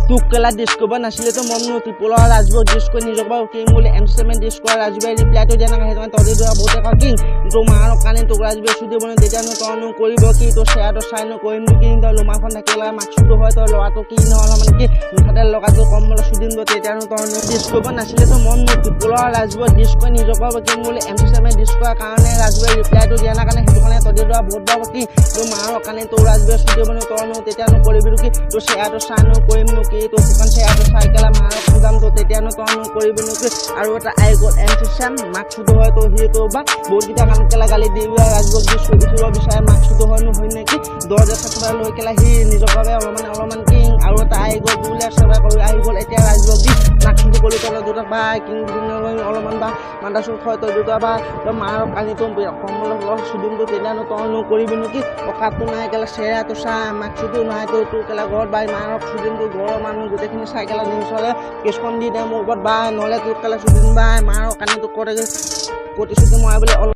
তোক কেলা ডিছ কৰিব নাছিলেতো মন ত্ৰিপুলৰ ৰাজবক ডিছ কৰি নিজক বাৰু কিং বুলি MC7 ডিছ কৰা ৰাজবাই ৰিপ্লাইটো দিয়া নাই সেইটো তহঁতি ধৰা বহুতে কয় কিং তোৰ মাৰ কাৰণে তোক ৰাজবাই চুটি বনে তেতিয়ানো তইনো কৰিব কি তোৰ শ্বেয়াৰটো চাইনো কৰিম কি তই লোমাখন থাকিলে মাকচুটো হয় তই ল'ৰাটো কি নহ'লে মানে কি মুঠাতে লগাটো কম বলে চুদিম তেতিয়ানো তইনো ডিছ কৰিব নাছিলেতো মন ত্ৰিপুলৰ ৰাজবক ডিছ কৰি নিজক বাৰু কিং বুলি MC7 ডিছ কৰাৰ কাৰণে ৰাজবাই ৰিপ্লাইটো দিয়া নাই কাৰণে সেইটো কাৰণে তহঁতি ধৰা বহুত বাৰু কি তোৰ মাৰ কাৰণে তোৰ ৰাজবাই চুটি বনে তইনো তেতিয়ানো কৰিবি কি তোৰ শ্বেয়াৰটো চাইনো কৰিম কি তোৰ দোকান শ্বেয়াৰটো চাই কেলা মাৰক খুদাম তো তেতিয়ানো তইনো কৰিবি কি আৰু এটা আই গ'ল MC7 মাকচুটো হয় তো সেইটো বা বহুতকেইটা কাম কেলা গালি দিবি ৰাজবক ডিছ কৰি দিব বিচাৰে মাকচুটো হয় নহয় নেকি 10,000 ছাবস্ক্ৰাইবাৰ লৈ কেলা সি নিজৰ বাবে অলপমান কিং আৰু এটা আই গ'ল বুলে ছাবস্ক্ৰাইব কৰি আহি গ'ল এতিয়া ৰাজবক ডিছ মাকচুটো কৰি তলে দুটা বা কিং অলপমান বা মান্দাসুৰ হয় তো দুটা বা তই মাৰক কালি তো কমল চুদিম তো তেতিয়ানো তইনো কৰিবি নেকি অকাতটো নাই কেলা শ্বেয়াৰটো চা মাকচুটো নাই তো তোৰ কেলা ঘৰত বাই মাৰক চুদিম তো ঘৰৰ মানুহ গোটেইখিনি চাই কেলা নিউজলে কেছখন দি দে মোৰ ওপৰত বা নহ'লে তোৰ কেলা চুদিম বা মাৰক কালি তোক কৰে প্ৰতিশ্ৰুতি মই বোলে